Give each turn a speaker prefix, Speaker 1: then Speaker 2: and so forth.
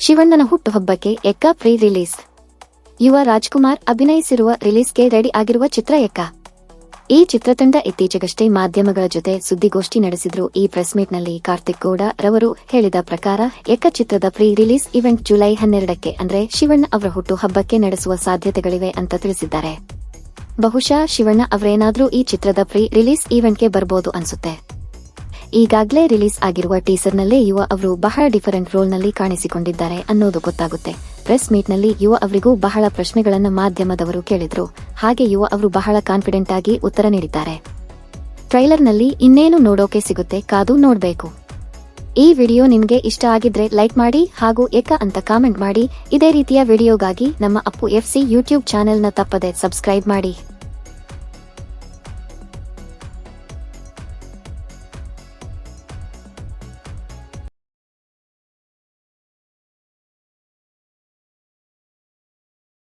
Speaker 1: ಶಿವಣ್ಣನ ಹುಟ್ಟುಹಬ್ಬಕ್ಕೆ ಎಕ್ಕ pre release. ಯುವ Rajkumar ಅಭಿನಯಿಸಿರುವ ರಿಲೀಸ್ಗೆ ready ಆಗಿರುವ ಚಿತ್ರ ಎಕ್ಕ. ಈ ಚಿತ್ರತಂಡ ಇತ್ತೀಚೆಗಷ್ಟೇ ಮಾಧ್ಯಮಗಳ ಜೊತೆ ಸುದ್ದಿಗೋಷ್ಠಿ ನಡೆಸಿದ್ರು. ಈ ಪ್ರೆಸ್ ಮೀಟ್ನಲ್ಲಿ ಕಾರ್ತಿಕ್ ಗೌಡ ರವರು ಹೇಳಿದ ಪ್ರಕಾರ ಎಕ್ಕ ಚಿತ್ರದ ಪ್ರೀ ರಿಲೀಸ್ ಇವೆಂಟ್ ಜುಲೈ 12ಕ್ಕೆ ಅಂದ್ರೆ ಶಿವಣ್ಣ ಅವರ ಹುಟ್ಟು ಹಬ್ಬಕ್ಕೆ ನಡೆಸುವ ಸಾಧ್ಯತೆಗಳಿವೆ ಅಂತ ತಿಳಿಸಿದ್ದಾರೆ. ಬಹುಶಃ ಶಿವಣ್ಣ ಅವರೇನಾದ್ರೂ ಈ ಚಿತ್ರದ ಪ್ರೀ ರಿಲೀಸ್ ಈವೆಂಟ್ಗೆ ಬರ್ಬೋದು ಅನ್ಸುತ್ತೆ. ಈಗಾಗಲೇ ರಿಲೀಸ್ ಆಗಿರುವ ಟೀಸರ್ನಲ್ಲೇ ಯುವ ಅವರು ಬಹಳ ಡಿಫರೆಂಟ್ ರೋಲ್ನಲ್ಲಿ ಕಾಣಿಸಿಕೊಂಡಿದ್ದಾರೆ ಅನ್ನೋದು ಗೊತ್ತಾಗುತ್ತೆ. ಪ್ರೆಸ್ ಮೀಟ್ನಲ್ಲಿ ಯುವ ಅವರಿಗೂ ಬಹಳ ಪ್ರಶ್ನೆಗಳನ್ನ ಮಾಧ್ಯಮದವರು ಕೇಳಿದ್ರು. ಹಾಗೆ ಯುವ ಅವರು ಬಹಳ ಕಾನ್ಫಿಡೆಂಟ್ ಆಗಿ ಉತ್ತರ ನೀಡಿದ್ದಾರೆ. ಟ್ರೈಲರ್ನಲ್ಲಿ ಇನ್ನೇನು ನೋಡೋಕೆ ಸಿಗುತ್ತೆ ಕಾದು ನೋಡ್ಬೇಕು. ಈ ವಿಡಿಯೋ ನಿಮ್ಗೆ ಇಷ್ಟ ಆಗಿದ್ರೆ ಲೈಕ್ ಮಾಡಿ ಹಾಗೂ ಎಕ್ಕ ಅಂತ ಕಾಮೆಂಟ್ ಮಾಡಿ. ಇದೇ ರೀತಿಯ ವಿಡಿಯೋಗಾಗಿ ನಮ್ಮ ಅಪ್ಪು FC ಯೂಟ್ಯೂಬ್ ಚಾನೆಲ್ನ ತಪ್ಪದೆ ಸಬ್ಸ್ಕ್ರೈಬ್ ಮಾಡಿ.